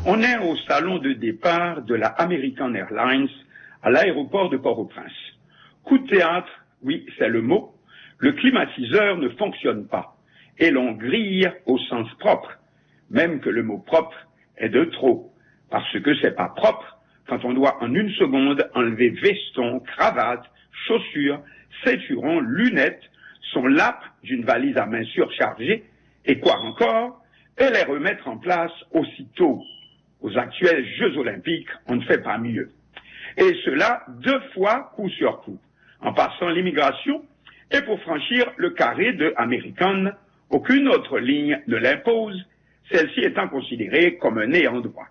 On est au salon de départ de la American Airlines à l'aéroport de Port-au-Prince. Coup de théâtre, oui, c'est le mot. Le climatiseur ne fonctionne pas et l'on grille au sens propre, même que le mot propre est de trop, parce que c'est pas propre quand on doit en une seconde enlever veston, cravate, chaussures, ceinturon, lunettes, son lap d'une valise à main surchargée et quoi encore, et les remettre en place aussitôt. Aux actuels Jeux Olympiques, on ne fait pas mieux. Et cela 2 fois coup sur coup, en passant l'immigration et pour franchir le carré de American, aucune autre ligne ne l'impose, celle-ci étant considérée comme un néant droit.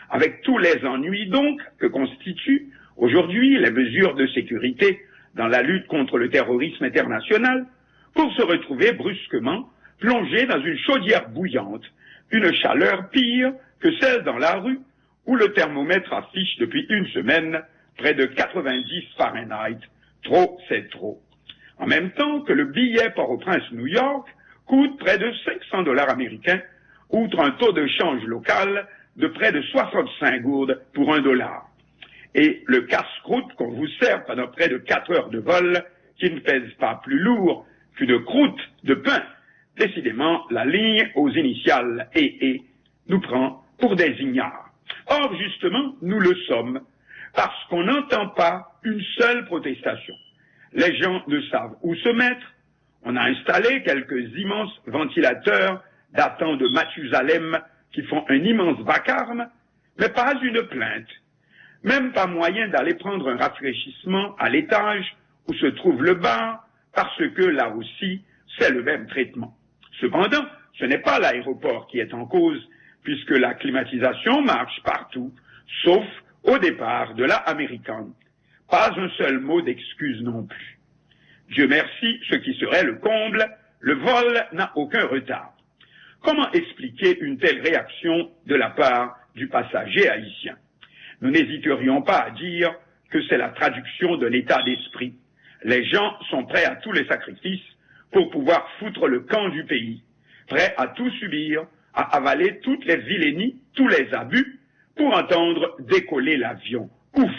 Avec tous les ennuis donc que constituent aujourd'hui les mesures de sécurité dans la lutte contre le terrorisme international, pour se retrouver brusquement plongé dans une chaudière bouillante, une chaleur pire que celle dans la rue, où le thermomètre affiche depuis une semaine près de 90 Fahrenheit. Trop, c'est trop. En même temps que le billet Port-au-Prince-New York coûte près de 500 $ américains, outre un taux de change local de près de 65 gourdes pour $1. Et le casse-croûte qu'on vous sert pendant près de 4 heures de vol, qui ne pèse pas plus lourd qu'une croûte de pain. Décidément, la ligne aux initiales et nous prend pour des ignares. Or, justement, nous le sommes, parce qu'on n'entend pas une seule protestation. Les gens ne savent où se mettre. On a installé quelques immenses ventilateurs datant de Mathusalem qui font un immense vacarme, mais pas une plainte. Même pas moyen d'aller prendre un rafraîchissement à l'étage où se trouve le bar, parce que là aussi, c'est le même traitement. Cependant, ce n'est pas l'aéroport qui est en cause, puisque la climatisation marche partout, sauf au départ de la American. Pas un seul mot d'excuse non plus. Dieu merci, ce qui serait le comble, le vol n'a aucun retard. Comment expliquer une telle réaction de la part du passager haïtien? Nous n'hésiterions pas à dire que c'est la traduction d'un état d'esprit. Les gens sont prêts à tous les sacrifices pour pouvoir foutre le camp du pays, prêts à tout subir, à avaler toutes les vilainies, tous les abus, pour entendre décoller l'avion. Ouf!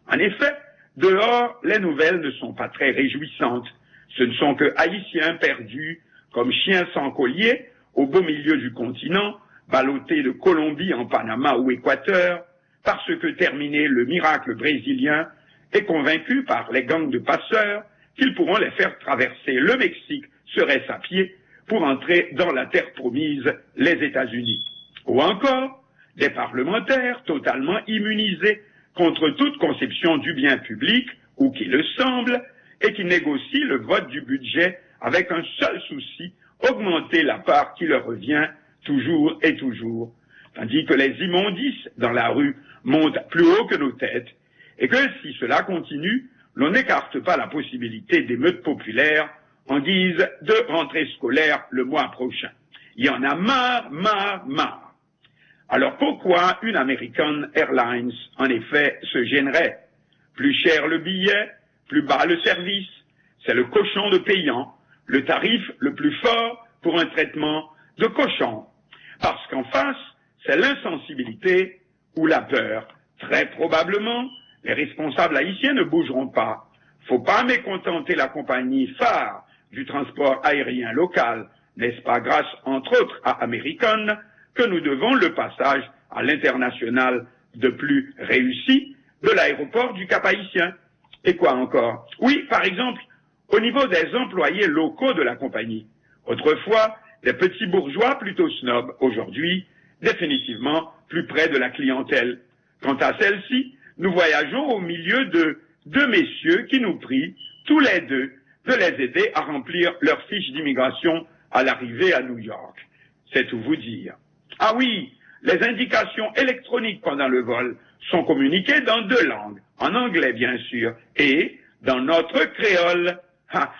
En effet, dehors, les nouvelles ne sont pas très réjouissantes. Ce ne sont que Haïtiens perdus, comme chiens sans collier, au beau milieu du continent, ballottés de Colombie en Panama ou Équateur, parce que terminé le miracle brésilien est convaincu par les gangs de passeurs qu'ils pourront les faire traverser le Mexique, serait-ce à pied, pour entrer dans la terre promise, les États-Unis. Ou encore, des parlementaires totalement immunisés contre toute conception du bien public, ou qui le semble, et qui négocient le vote du budget avec un seul souci, augmenter la part qui leur revient toujours et toujours, tandis que les immondices dans la rue montent plus haut que nos têtes, et que si cela continue, l'on n'écarte pas la possibilité d'émeutes populaires en guise de rentrée scolaire le mois prochain. Il y en a marre. Alors pourquoi une American Airlines, en effet, se gênerait? Plus cher le billet, plus bas le service, c'est le cochon de payant, le tarif le plus fort pour un traitement de cochon. Parce qu'en face, c'est l'insensibilité ou la peur. Très probablement, les responsables haïtiens ne bougeront pas. Faut pas mécontenter la compagnie phare du transport aérien local, n'est-ce pas grâce, entre autres, à American, que nous devons le passage à l'international de plus réussi de l'aéroport du Cap-Haïtien. Et quoi encore? Oui, par exemple, au niveau des employés locaux de la compagnie. Autrefois, des petits bourgeois plutôt snobs, aujourd'hui, définitivement plus près de la clientèle. Quant à celle-ci, nous voyageons au milieu de 2 messieurs qui nous prient, tous les deux, de les aider à remplir leur fiche d'immigration à l'arrivée à New York. C'est tout vous dire. Ah oui, les indications électroniques pendant le vol sont communiquées dans 2 langues, en anglais bien sûr, et dans notre créole.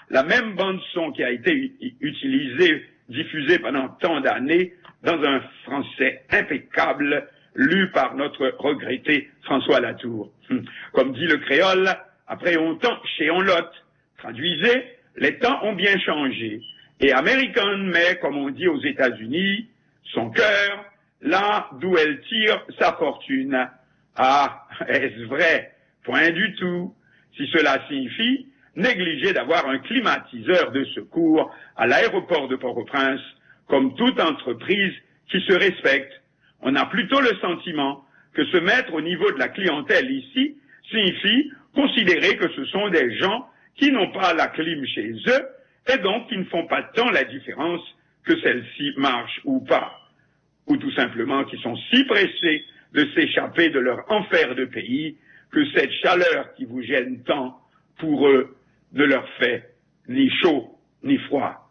La même bande-son qui a été utilisée, diffusée pendant tant d'années dans un français impeccable, lu par notre regretté François Latour. Comme dit le créole, après on tend chez on lot. Traduisez, les temps ont bien changé. Et American met, comme on dit aux États-Unis, son cœur là d'où elle tire sa fortune. Ah, est-ce vrai? Point du tout. Si cela signifie négliger d'avoir un climatiseur de secours à l'aéroport de Port-au-Prince, comme toute entreprise qui se respecte. On a plutôt le sentiment que se mettre au niveau de la clientèle ici signifie considérer que ce sont des gens qui n'ont pas la clim chez eux et donc qui ne font pas tant la différence que celle-ci marche ou pas. Ou tout simplement qui sont si pressés de s'échapper de leur enfer de pays que cette chaleur qui vous gêne tant, pour eux, ne leur fait ni chaud ni froid.